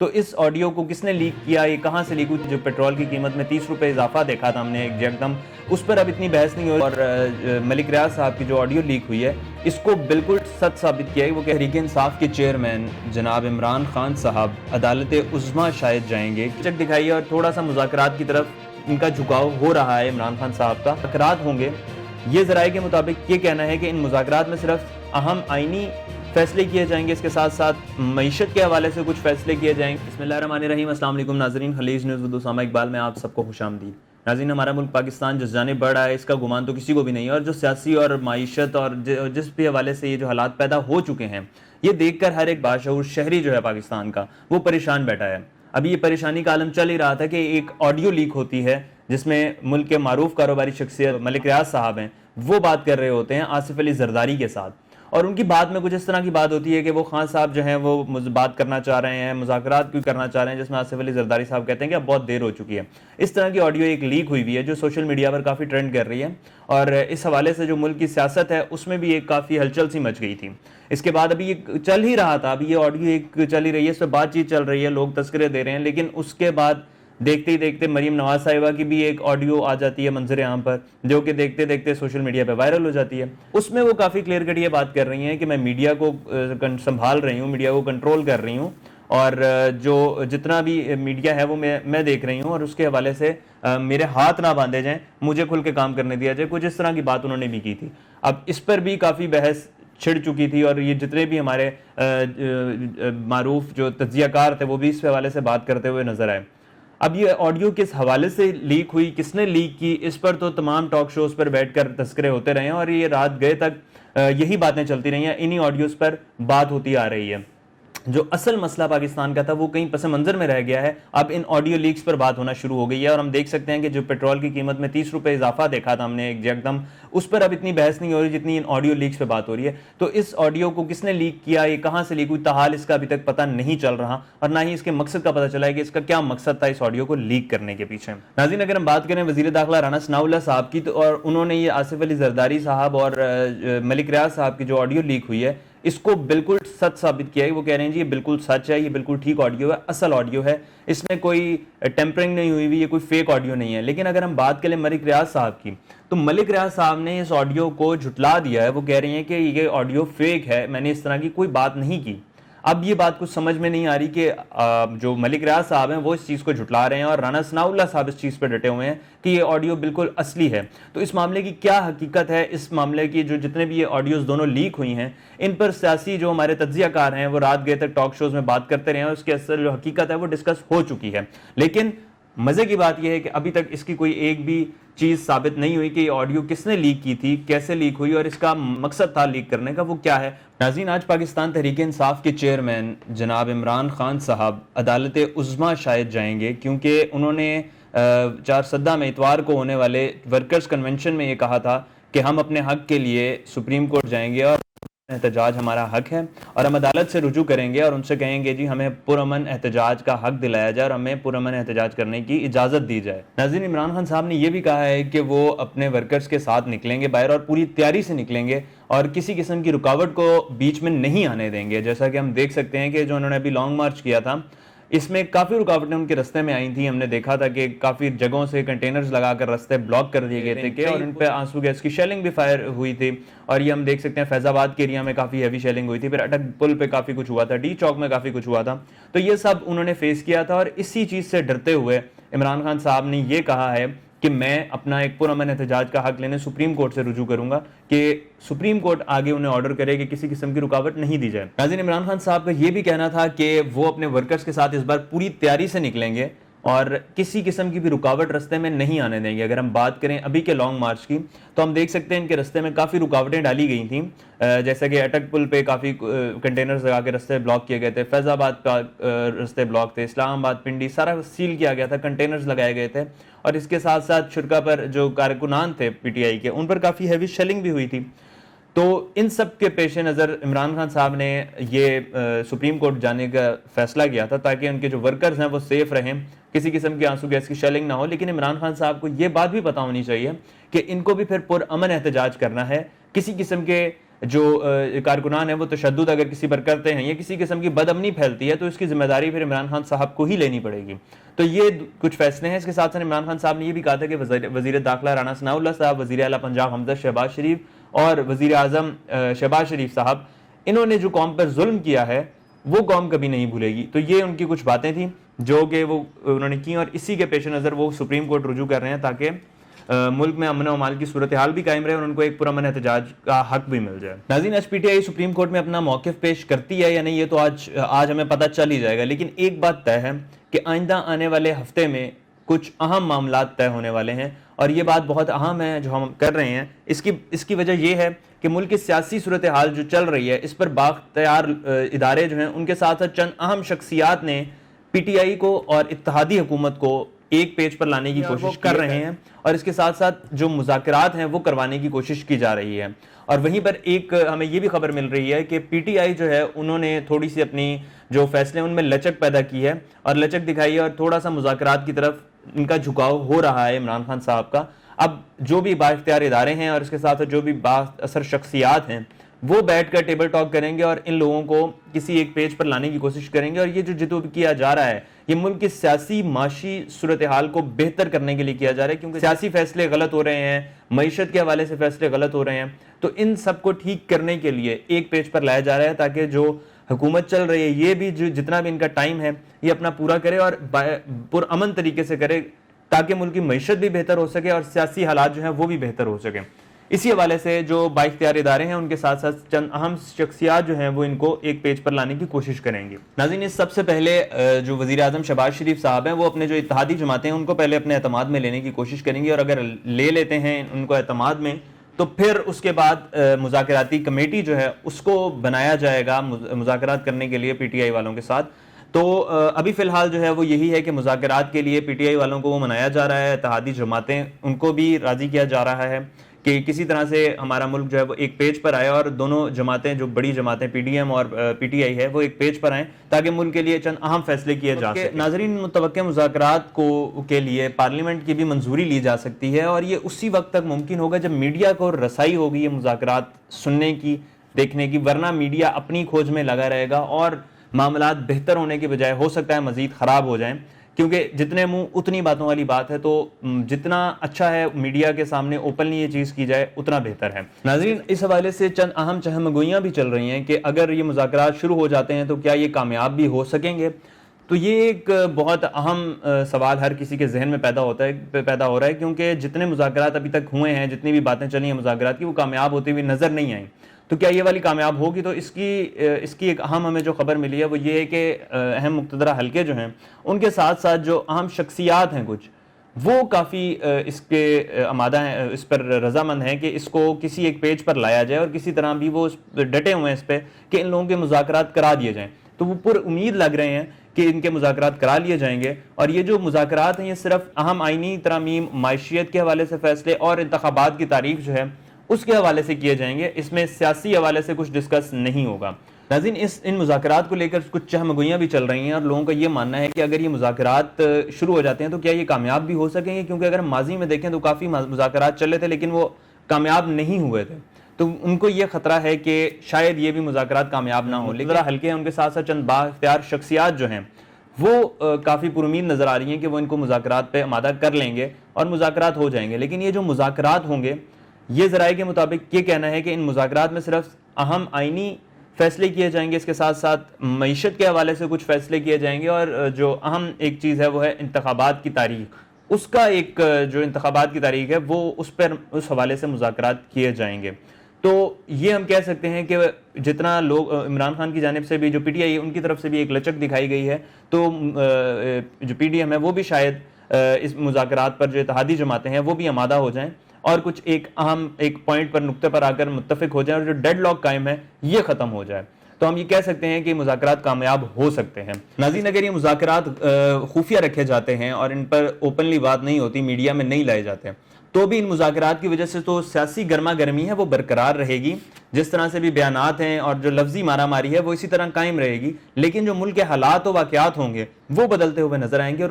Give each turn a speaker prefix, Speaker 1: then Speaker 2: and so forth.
Speaker 1: تو اس آڈیو کو کس نے لیک کیا، یہ کہاں سے لیک ہوئی؟ جو پیٹرول کی قیمت میں 30 روپے اضافہ دیکھا تھا ہم نے ایک یکدم، اس پر اب اتنی بحث نہیں ہوئی، اور ملک ریاض صاحب کی جو آڈیو لیک ہوئی ہے اس کو بالکل سچ ثابت کیا ہے۔ وہ تحریک انصاف کے چیئرمین جناب عمران خان صاحب عدالت عظمیٰ شاید جائیں گے، چک دکھائیے، اور تھوڑا سا مذاکرات کی طرف ان کا جھکاؤ ہو رہا ہے عمران خان صاحب کا۔ مذاکرات ہوں گے، یہ ذرائع کے مطابق یہ کہنا ہے کہ ان مذاکرات میں صرف اہم آئینی فیصلے کیے جائیں گے، اس کے ساتھ ساتھ معیشت کے حوالے سے کچھ فیصلے کیے جائیں گے۔ بسم اللہ الرحمن الرحیم، السلام علیکم ناظرین، خلیج نیوز ود اسامہ اقبال میں آپ سب کو خوش آمدید۔ ناظرین، ہمارا ملک پاکستان جس جانب بڑھ رہا ہے اس کا گمان تو کسی کو بھی نہیں ہے، اور جو سیاسی اور معیشت اور جس بھی حوالے سے یہ جو حالات پیدا ہو چکے ہیں، یہ دیکھ کر ہر ایک باشعور شہری جو ہے پاکستان کا وہ پریشان بیٹھا ہے۔ ابھی یہ پریشانی کا عالم چل ہی رہا تھا کہ ایک آڈیو لیک ہوتی ہے جس میں ملک کے معروف کاروباری شخصیت ملک ریاض صاحب ہیں، وہ بات کر رہے ہوتے ہیں آصف علی زرداری کے ساتھ، اور ان کی بات میں کچھ اس طرح کی بات ہوتی ہے کہ وہ خان صاحب جو ہیں وہ بات کرنا چاہ رہے ہیں، مذاکرات کیوں کرنا چاہ رہے ہیں، جس میں آصف علی زرداری صاحب کہتے ہیں کہ اب بہت دیر ہو چکی ہے۔ اس طرح کی آڈیو ایک لیک ہوئی ہے جو سوشل میڈیا پر کافی ٹرینڈ کر رہی ہے، اور اس حوالے سے جو ملک کی سیاست ہے اس میں بھی ایک کافی ہلچل سی مچ گئی تھی۔ اس کے بعد ابھی یہ چل ہی رہا تھا، ابھی یہ آڈیو ایک چل ہی رہی ہے، اس پہ بات چیت چل رہی ہے، لوگ تذکرے دے رہے ہیں، لیکن اس کے بعد دیکھتے ہی دیکھتے مریم نواز صاحبہ کی بھی ایک آڈیو آ جاتی ہے منظر عام پر، جو کہ دیکھتے دیکھتے سوشل میڈیا پہ وائرل ہو جاتی ہے۔ اس میں وہ کافی کلیئر کٹ یہ بات کر رہی ہیں کہ میں میڈیا کو سنبھال رہی ہوں، میڈیا کو کنٹرول کر رہی ہوں، اور جو جتنا بھی میڈیا ہے وہ میں دیکھ رہی ہوں، اور اس کے حوالے سے میرے ہاتھ نہ باندھے جائیں، مجھے کھل کے کام کرنے دیا جائے، کچھ اس طرح کی بات انہوں نے بھی کی تھی۔ اب اس پر بھی کافی بحث چھڑ چکی تھی، اور یہ جتنے بھی ہمارے معروف جو تجزیہ کار تھے وہ بھی اس حوالے سے بات کرتے ہوئے نظر آئے۔ اب یہ آڈیو کس حوالے سے لیک ہوئی، کس نے لیک کی، اس پر تو تمام ٹاک شوز پر بیٹھ کر تذکرے ہوتے رہے ہیں، اور یہ رات گئے تک یہی باتیں چلتی رہی ہیں، انہی آڈیوز پر بات ہوتی آ رہی ہے۔ جو اصل مسئلہ پاکستان کا تھا وہ کہیں پس منظر میں رہ گیا ہے، اب ان آڈیو لیکس پر بات ہونا شروع ہو گئی ہے، اور ہم دیکھ سکتے ہیں کہ جو پیٹرول کی قیمت میں 30 روپے اضافہ دیکھا تھا ہم نے ایک یکدم، اس پر اب اتنی بحث نہیں ہو رہی جتنی ان آڈیو لیکس پہ بات ہو رہی ہے۔ تو اس آڈیو کو کس نے لیک کیا، یہ کہاں سے لیک ہوئی، تاحال اس کا ابھی تک پتہ نہیں چل رہا، اور نہ ہی اس کے مقصد کا پتہ چلا ہے کہ اس کا کیا مقصد تھا اس آڈیو کو لیک کرنے کے پیچھے۔ ناظرین، اگر ہم بات کریں وزیر داخلہ رانا ثناء اللہ صاحب کی، تو اور انہوں نے یہ آصف علی زرداری صاحب اور ملک ریاض صاحب کی جو آڈیو لیک ہوئی ہے اس کو بالکل سچ ثابت کیا ہے۔ وہ کہہ رہے ہیں جی یہ بالکل سچ ہے، یہ بالکل ٹھیک آڈیو ہے، اصل آڈیو ہے، اس میں کوئی ٹیمپرنگ نہیں ہوئی ہوئی، یہ کوئی فیک آڈیو نہیں ہے۔ لیکن اگر ہم بات کریں ملک ریاض صاحب کی، تو ملک ریاض صاحب نے اس آڈیو کو جھٹلا دیا ہے، وہ کہہ رہی ہیں کہ یہ آڈیو فیک ہے، میں نے اس طرح کی کوئی بات نہیں کی۔ اب یہ بات کچھ سمجھ میں نہیں آ رہی کہ جو ملک ریاض صاحب ہیں وہ اس چیز کو جھٹلا رہے ہیں، اور رانا ثناء اللہ صاحب اس چیز پہ ڈٹے ہوئے ہیں کہ یہ آڈیو بالکل اصلی ہے۔ تو اس معاملے کی کیا حقیقت ہے، اس معاملے کی جو جتنے بھی یہ آڈیوز دونوں لیک ہوئی ہیں، ان پر سیاسی جو ہمارے تجزیہ کار ہیں وہ رات گئے تک ٹاک شوز میں بات کرتے رہے ہیں، اور اس کے اثر جو حقیقت ہے وہ ڈسکس ہو چکی ہے۔ لیکن مزے کی بات یہ ہے کہ ابھی تک اس کی کوئی ایک بھی چیز ثابت نہیں ہوئی کہ یہ آڈیو کس نے لیک کی تھی، کیسے لیک ہوئی، اور اس کا مقصد تھا لیک کرنے کا وہ کیا ہے۔ ناظرین، آج پاکستان تحریک انصاف کے چیئرمین جناب عمران خان صاحب عدالت عظمیٰ شاید جائیں گے، کیونکہ انہوں نے چارسدہ میں اتوار کو ہونے والے ورکرز کنونشن میں یہ کہا تھا کہ ہم اپنے حق کے لیے سپریم کورٹ جائیں گے، اور احتجاج ہمارا حق ہے، اور ہم عدالت سے رجوع کریں گے اور ان سے کہیں گے جی ہمیں پرامن احتجاج کا حق دلایا جائے، اور ہمیں پرامن احتجاج کرنے کی اجازت دی جائے۔ ناظرین، عمران خان صاحب نے یہ بھی کہا ہے کہ وہ اپنے ورکرز کے ساتھ نکلیں گے باہر، اور پوری تیاری سے نکلیں گے، اور کسی قسم کی رکاوٹ کو بیچ میں نہیں آنے دیں گے۔ جیسا کہ ہم دیکھ سکتے ہیں کہ جو انہوں نے ابھی لانگ مارچ کیا تھا، اس میں کافی رکاوٹیں ان کے رستے میں آئی تھیں، ہم نے دیکھا تھا کہ کافی جگہوں سے کنٹینرز لگا کر رستے بلاک کر دیے گئے تھے، اور ان پہ آنسو گیس کی شیلنگ بھی فائر ہوئی تھی، اور یہ ہم دیکھ سکتے ہیں فیض آباد کے ایریا میں کافی ہیوی شیلنگ ہوئی تھی، پھر اٹک پل پہ کافی کچھ ہوا تھا، ڈی چوک میں کافی کچھ ہوا تھا۔ تو یہ سب انہوں نے فیس کیا تھا، اور اسی چیز سے ڈرتے ہوئے عمران خان صاحب نے یہ کہا ہے کہ میں اپنا ایک پرامن احتجاج کا حق لینے سپریم کورٹ سے رجوع کروں گا، کہ سپریم کورٹ آگے انہیں آرڈر کرے کہ کسی قسم کی رکاوٹ نہیں دی جائے۔ ناظرین، عمران خان صاحب کا یہ بھی کہنا تھا کہ وہ اپنے ورکرز کے ساتھ اس بار پوری تیاری سے نکلیں گے، اور کسی قسم کی بھی رکاوٹ رستے میں نہیں آنے دیں گے۔ اگر ہم بات کریں ابھی کے لانگ مارچ کی، تو ہم دیکھ سکتے ہیں ان کے رستے میں کافی رکاوٹیں ڈالی گئی تھیں، جیسا کہ اٹک پل پہ کافی کنٹینرز لگا کے رستے بلاک کیے گئے تھے، فیض آباد کا رستے بلاک تھے، اسلام آباد، پنڈی سارا سیل کیا گیا تھا، کنٹینرز لگائے گئے تھے، اور اس کے ساتھ ساتھ شرکا پر جو کارکنان تھے پی ٹی آئی کے، ان پر کافی ہیوی شیلنگ بھی ہوئی تھی۔ تو ان سب کے پیش نظر عمران خان صاحب نے یہ سپریم کورٹ جانے کا فیصلہ کیا تھا تاکہ ان کے جو ورکرز ہیں وہ سیف رہیں، کسی قسم کی آنسو گیس کی شیلنگ نہ ہو۔ لیکن عمران خان صاحب کو یہ بات بھی پتہ ہونی چاہیے کہ ان کو بھی پھر پرامن احتجاج کرنا ہے، کسی قسم کے جو کارکنان ہیں وہ تشدد اگر کسی پر کرتے ہیں یا کسی قسم کی بد امنی پھیلتی ہے تو اس کی ذمہ داری پھر عمران خان صاحب کو ہی لینی پڑے گی. تو یہ کچھ فیصلے ہیں. اس کے ساتھ ساتھ عمران خان صاحب نے یہ بھی کہا تھا کہ وزیر داخلہ رانا ثناء اللہ صاحب، وزیر اعلیٰ پنجاب حمزہ شہباز شریف اور وزیر اعظم شہباز شریف صاحب، انہوں نے جو قوم پر ظلم کیا ہے وہ قوم کبھی نہیں بھولے گی. تو یہ ان کی کچھ باتیں تھیں جو کہ وہ انہوں نے کی، اور اسی کے پیش نظر وہ سپریم کورٹ رجوع کر رہے ہیں تاکہ ملک میں امن و امان کی صورتحال بھی قائم رہے اور ان کو ایک پرامن احتجاج کا حق بھی مل جائے. ناظرین، آج P T I supreme court میں اپنا موقف پیش کرتی ہے یا نہیں یہ تو آج ہمیں پتہ چل ہی جائے گا، لیکن ایک بات طے ہے کہ آئندہ آنے والے ہفتے میں کچھ اہم معاملات طے ہونے والے ہیں، اور یہ بات بہت اہم ہے جو ہم کر رہے ہیں. اس کی وجہ یہ ہے کہ ملک کی سیاسی صورتحال جو چل رہی ہے اس پر بااختیار ادارے جو ہیں ان کے ساتھ ساتھ چند اہم شخصیات نے پی ٹی آئی کو اور اتحادی حکومت کو ایک پیج پر لانے کی کوشش کر رہے ہیں، اور اس کے ساتھ ساتھ جو مذاکرات ہیں وہ کروانے کی کوشش کی جا رہی ہے. اور وہیں پر ایک ہمیں یہ بھی خبر مل رہی ہے کہ پی ٹی آئی جو ہے انہوں نے تھوڑی سی اپنی جو فیصلے ان میں لچک پیدا کی ہے اور لچک دکھائی ہے، اور تھوڑا سا مذاکرات کی طرف ان کا جھکاؤ ہو رہا ہے عمران خان صاحب کا. اب جو بھی بااختیار ادارے ہیں اور اس کے ساتھ جو بھی با اثر شخصیات ہیں وہ بیٹھ کر ٹیبل ٹاک کریں گے اور ان لوگوں کو کسی ایک پیج پر لانے کی کوشش کریں گے. اور یہ جو جدو کیا جا رہا ہے یہ ملک کی سیاسی معاشی صورتحال کو بہتر کرنے کے لیے کیا جا رہا ہے، کیونکہ سیاسی فیصلے غلط ہو رہے ہیں، معیشت کے حوالے سے فیصلے غلط ہو رہے ہیں. تو ان سب کو ٹھیک کرنے کے لیے ایک پیج پر لایا جا رہا ہے تاکہ جو حکومت چل رہی ہے یہ بھی جتنا بھی ان کا ٹائم ہے یہ اپنا پورا کرے اور پرامن طریقے سے کرے تاکہ ملک کی معیشت بھی بہتر ہو سکے اور سیاسی حالات جو ہیں وہ بھی بہتر ہو سکیں. اسی حوالے سے جو بااختیار ادارے ہیں ان کے ساتھ ساتھ چند اہم شخصیات جو ہیں وہ ان کو ایک پیج پر لانے کی کوشش کریں گے. ناظرین، اس سب سے پہلے جو وزیر اعظم شہباز شریف صاحب ہیں وہ اپنے جو اتحادی جماعتیں ہیں ان کو پہلے اپنے اعتماد میں لینے کی کوشش کریں گے، اور اگر لے لیتے ہیں ان کو اعتماد میں تو پھر اس کے بعد مذاکراتی کمیٹی جو ہے اس کو بنایا جائے گا مذاکرات کرنے کے لیے پی ٹی آئی والوں کے ساتھ. تو ابھی فی الحال جو ہے وہ یہی ہے کہ مذاکرات کے لیے پی ٹی آئی والوں کو وہ منایا جا رہا ہے، اتحادی جماعتیں ان کو بھی راضی کیا جا رہا ہے کہ کسی طرح سے ہمارا ملک جو ہے وہ ایک پیج پر آئے اور دونوں جماعتیں جو بڑی جماعتیں پی ڈی ایم اور پی ٹی آئی ہے وہ ایک پیج پر آئیں تاکہ ملک کے لیے چند اہم فیصلے کیے جا سکیں. ناظرین، متوقع مذاکرات کے لیے پارلیمنٹ کی بھی منظوری لی جا سکتی ہے، اور یہ اسی وقت تک ممکن ہوگا جب میڈیا کو رسائی ہوگی یہ مذاکرات سننے کی، دیکھنے کی، ورنہ میڈیا اپنی کھوج میں لگا رہے گا اور معاملات بہتر ہونے کی بجائے ہو سکتا ہے مزید خراب ہو جائیں، کیونکہ جتنے منہ اتنی باتوں والی بات ہے. تو جتنا اچھا ہے میڈیا کے سامنے اوپنلی یہ چیز کی جائے اتنا بہتر ہے. ناظرین، اس حوالے سے چند اہم چہمگوئیاں بھی چل رہی ہیں کہ اگر یہ مذاکرات شروع ہو جاتے ہیں تو کیا یہ کامیاب بھی ہو سکیں گے. تو یہ ایک بہت اہم سوال ہر کسی کے ذہن میں پیدا ہو رہا ہے، کیونکہ جتنے مذاکرات ابھی تک ہوئے ہیں، جتنی بھی باتیں چلی ہیں مذاکرات کی، وہ کامیاب ہوتی ہوئی نظر نہیں آئیں. تو کیا یہ والی کامیاب ہوگی؟ تو اس کی ایک اہم ہمیں جو خبر ملی ہے وہ یہ ہے کہ اہم مقتدرہ حلقے جو ہیں ان کے ساتھ ساتھ جو اہم شخصیات ہیں کچھ وہ کافی اس کے آمادہ ہیں، اس پر رضامند ہیں کہ اس کو کسی ایک پیج پر لایا جائے، اور کسی طرح بھی وہ ڈٹے ہوئے ہیں اس پہ کہ ان لوگوں کے مذاکرات کرا دیے جائیں. تو وہ پر امید لگ رہے ہیں کہ ان کے مذاکرات کرا لیے جائیں گے. اور یہ جو مذاکرات ہیں یہ صرف اہم آئینی ترامیم، معیشیت کے حوالے سے فیصلے اور انتخابات کی تاریخ جو ہے اس کے حوالے سے کیے جائیں گے. اس میں سیاسی حوالے سے کچھ ڈسکس نہیں ہوگا. ناظرین، ان مذاکرات کو لے کر کچھ چہمگوئیاں بھی چل رہی ہیں، اور لوگوں کا یہ ماننا ہے کہ اگر یہ مذاکرات شروع ہو جاتے ہیں تو کیا یہ کامیاب بھی ہو سکیں گے، کیونکہ اگر ماضی میں دیکھیں تو کافی مذاکرات چلے تھے لیکن وہ کامیاب نہیں ہوئے تھے. تو ان کو یہ خطرہ ہے کہ شاید یہ بھی مذاکرات کامیاب نہ ہوں. لیکن ہلکے ہیں ان کے ساتھ ساتھ چند بااختیار شخصیات جو ہیں وہ کافی پرامید نظر آ رہی ہیں کہ وہ ان کو مذاکرات پہ آمادہ کر لیں گے اور مذاکرات ہو جائیں گے. لیکن یہ جو مذاکرات ہوں گے، یہ ذرائع کے مطابق یہ کہنا ہے کہ ان مذاکرات میں صرف اہم آئینی فیصلے کیے جائیں گے، اس کے ساتھ ساتھ معیشت کے حوالے سے کچھ فیصلے کیے جائیں گے، اور جو اہم ایک چیز ہے وہ ہے انتخابات کی تاریخ. اس کا ایک جو انتخابات کی تاریخ ہے وہ اس حوالے سے مذاکرات کیے جائیں گے. تو یہ ہم کہہ سکتے ہیں کہ جتنا لوگ عمران خان کی جانب سے بھی، جو پی ٹی آئی ہے ان کی طرف سے بھی ایک لچک دکھائی گئی ہے، تو جو پی ڈی ایم ہے وہ بھی شاید اس مذاکرات پر جو اتحادی جماعتیں ہیں وہ بھی آمادہ ہو جائیں اور کچھ ایک اہم ایک پوائنٹ پر نقطے پر آ کر متفق ہو جائیں، اور جو ڈیڈ لاک قائم ہے یہ ختم ہو جائے. تو ہم یہ کہہ سکتے ہیں کہ مذاکرات کامیاب ہو سکتے ہیں. ناظرین، اگر یہ مذاکرات خفیہ رکھے جاتے ہیں اور ان پر اوپنلی بات نہیں ہوتی، میڈیا میں نہیں لائے جاتے، تو بھی ان مذاکرات کی وجہ سے تو سیاسی گرما گرمی ہے وہ برقرار رہے گی. جس طرح سے بھی بیانات ہیں اور جو لفظی مارا ماری ہے وہ اسی طرح قائم رہے گی، لیکن جو ملک کے حالات و واقعات ہوں گے وہ بدلتے ہوئے نظر آئیں گے، اور